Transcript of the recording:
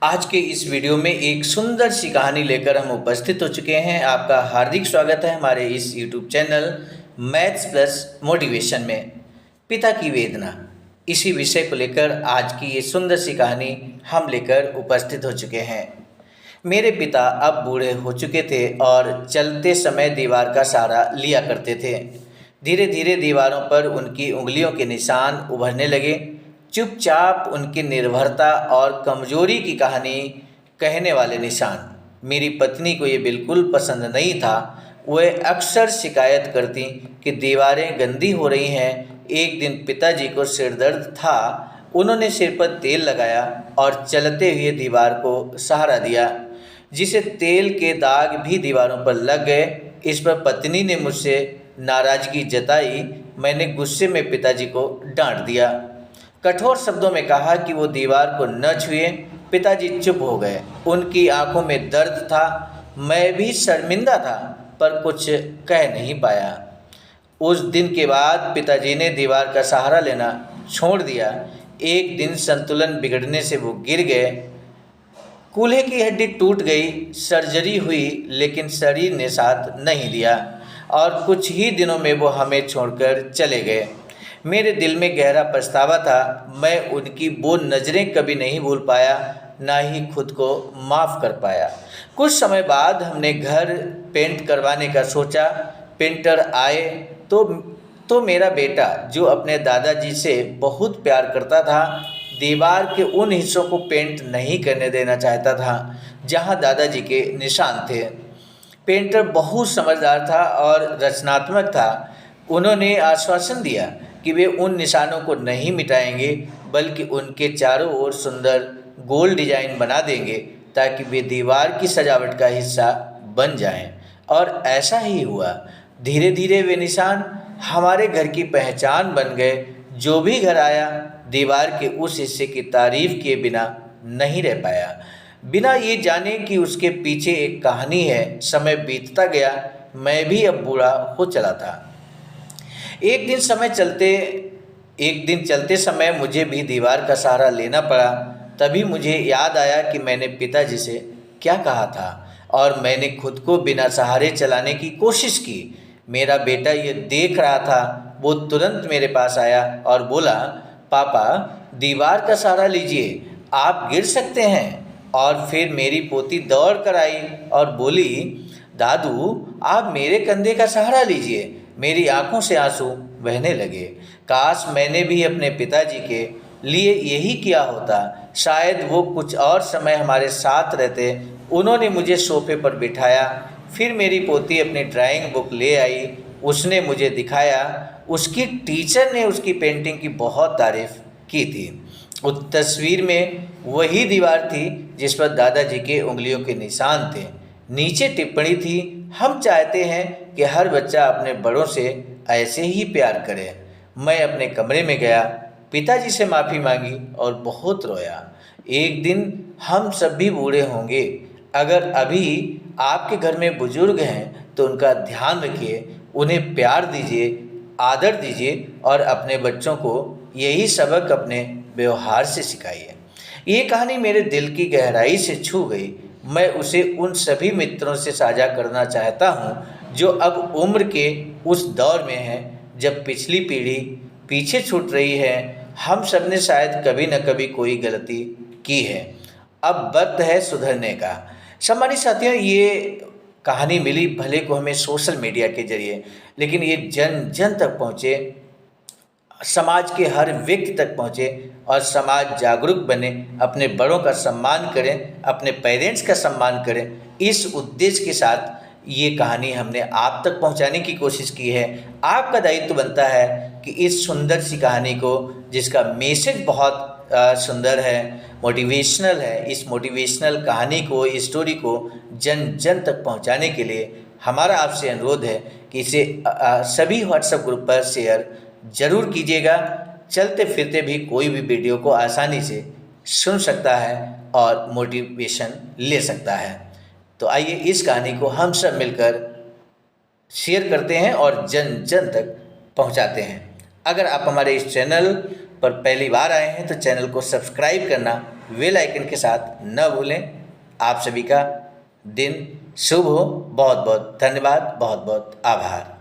आज के इस वीडियो में एक सुंदर सी कहानी लेकर हम उपस्थित हो चुके हैं। आपका हार्दिक स्वागत है हमारे इस YouTube channel maths plus motivation में। पिता की वेदना, इसी विषय को लेकर आज की ये सुंदर सी कहानी हम लेकर उपस्थित हो चुके हैं। मेरे पिता अब बूढ़े हो चुके थे और चलते समय दीवार का सहारा लिया करते थे। धीरे धीरे दीवारों पर उनकी उंगलियों के निशान उभरने लगे। चुपचाप उनकी निर्भरता और कमजोरी की कहानी कहने वाले निशान। मेरी पत्नी को ये बिल्कुल पसंद नहीं था। वह अक्सर शिकायत करती कि दीवारें गंदी हो रही हैं। एक दिन पिताजी को सिर दर्द था। उन्होंने सिर पर तेल लगाया और चलते हुए दीवार को सहारा दिया, जिसे तेल के दाग भी दीवारों पर लग गए। इस पर पत्नी ने मुझसे नाराज़गी जताई। मैंने गुस्से में पिताजी को डांट दिया, कठोर शब्दों में कहा कि वो दीवार को न छुए। पिताजी चुप हो गए। उनकी आंखों में दर्द था। मैं भी शर्मिंदा था, पर कुछ कह नहीं पाया। उस दिन के बाद पिताजी ने दीवार का सहारा लेना छोड़ दिया। एक दिन संतुलन बिगड़ने से वो गिर गए। कूल्हे की हड्डी टूट गई। सर्जरी हुई, लेकिन शरीर ने साथ नहीं दिया और कुछ ही दिनों में वो हमें छोड़कर चले गए। मेरे दिल में गहरा पछतावा था। मैं उनकी वो नज़रें कभी नहीं भूल पाया, ना ही खुद को माफ़ कर पाया। कुछ समय बाद हमने घर पेंट करवाने का सोचा। पेंटर आए तो मेरा बेटा, जो अपने दादाजी से बहुत प्यार करता था, दीवार के उन हिस्सों को पेंट नहीं करने देना चाहता था जहां दादाजी के निशान थे। पेंटर बहुत समझदार था और रचनात्मक था। उन्होंने आश्वासन दिया कि वे उन निशानों को नहीं मिटाएंगे, बल्कि उनके चारों ओर सुंदर गोल डिजाइन बना देंगे ताकि वे दीवार की सजावट का हिस्सा बन जाएं। और ऐसा ही हुआ। धीरे धीरे वे निशान हमारे घर की पहचान बन गए। जो भी घर आया, दीवार के उस हिस्से की तारीफ किए बिना नहीं रह पाया, बिना ये जाने कि उसके पीछे एक कहानी है। समय बीतता गया। मैं भी अब बूढ़ा हो चला था। एक दिन चलते समय मुझे भी दीवार का सहारा लेना पड़ा। तभी मुझे याद आया कि मैंने पिताजी से क्या कहा था, और मैंने खुद को बिना सहारे चलाने की कोशिश की। मेरा बेटा ये देख रहा था। वो तुरंत मेरे पास आया और बोला, पापा, दीवार का सहारा लीजिए, आप गिर सकते हैं। और फिर मेरी पोती दौड़ कर आई और बोली, दादू, आप मेरे कंधे का सहारा लीजिए। मेरी आंखों से आंसू बहने लगे। काश मैंने भी अपने पिताजी के लिए यही किया होता। शायद वो कुछ और समय हमारे साथ रहते। उन्होंने मुझे सोफे पर बिठाया। फिर मेरी पोती अपनी ड्राइंग बुक ले आई। उसने मुझे दिखाया। उसकी टीचर ने उसकी पेंटिंग की बहुत तारीफ की थी। उस तस्वीर में वही दीवार थी जिस पर दादाजी के उंगलियों के निशान थे। नीचे टिप्पणी थी, हम चाहते हैं कि हर बच्चा अपने बड़ों से ऐसे ही प्यार करे। मैं अपने कमरे में गया, पिताजी से माफ़ी मांगी और बहुत रोया। एक दिन हम सब भी बूढ़े होंगे। अगर अभी आपके घर में बुजुर्ग हैं तो उनका ध्यान रखिए, उन्हें प्यार दीजिए, आदर दीजिए और अपने बच्चों को यही सबक अपने व्यवहार से सिखाइए। ये कहानी मेरे दिल की गहराई से छू गई। मैं उसे उन सभी मित्रों से साझा करना चाहता हूँ जो अब उम्र के उस दौर में हैं जब पिछली पीढ़ी पीछे छूट रही है। हम सब ने शायद कभी न कभी कोई गलती की है। अब वक्त है सुधरने का। सम्मानित साथियों, ये कहानी मिली भले को हमें सोशल मीडिया के जरिए, लेकिन ये जन जन तक पहुँचे, समाज के हर व्यक्ति तक पहुँचे और समाज जागरूक बने, अपने बड़ों का सम्मान करें, अपने पेरेंट्स का सम्मान करें। इस उद्देश्य के साथ ये कहानी हमने आप तक पहुँचाने की कोशिश की है। आपका दायित्व बनता है कि इस सुंदर सी कहानी को, जिसका मैसेज बहुत सुंदर है, मोटिवेशनल है, इस मोटिवेशनल कहानी को, इस स्टोरी को जन जन तक पहुँचाने के लिए हमारा आपसे अनुरोध है कि इसे सभी व्हाट्सएप ग्रुप पर शेयर ज़रूर कीजिएगा। चलते फिरते भी कोई भी वीडियो को आसानी से सुन सकता है और मोटिवेशन ले सकता है। तो आइए इस कहानी को हम सब मिलकर शेयर करते हैं और जन जन तक पहुंचाते हैं। अगर आप हमारे इस चैनल पर पहली बार आए हैं तो चैनल को सब्सक्राइब करना बेल आइकन के साथ न भूलें। आप सभी का दिन शुभ हो। बहुत बहुत धन्यवाद, बहुत बहुत आभार।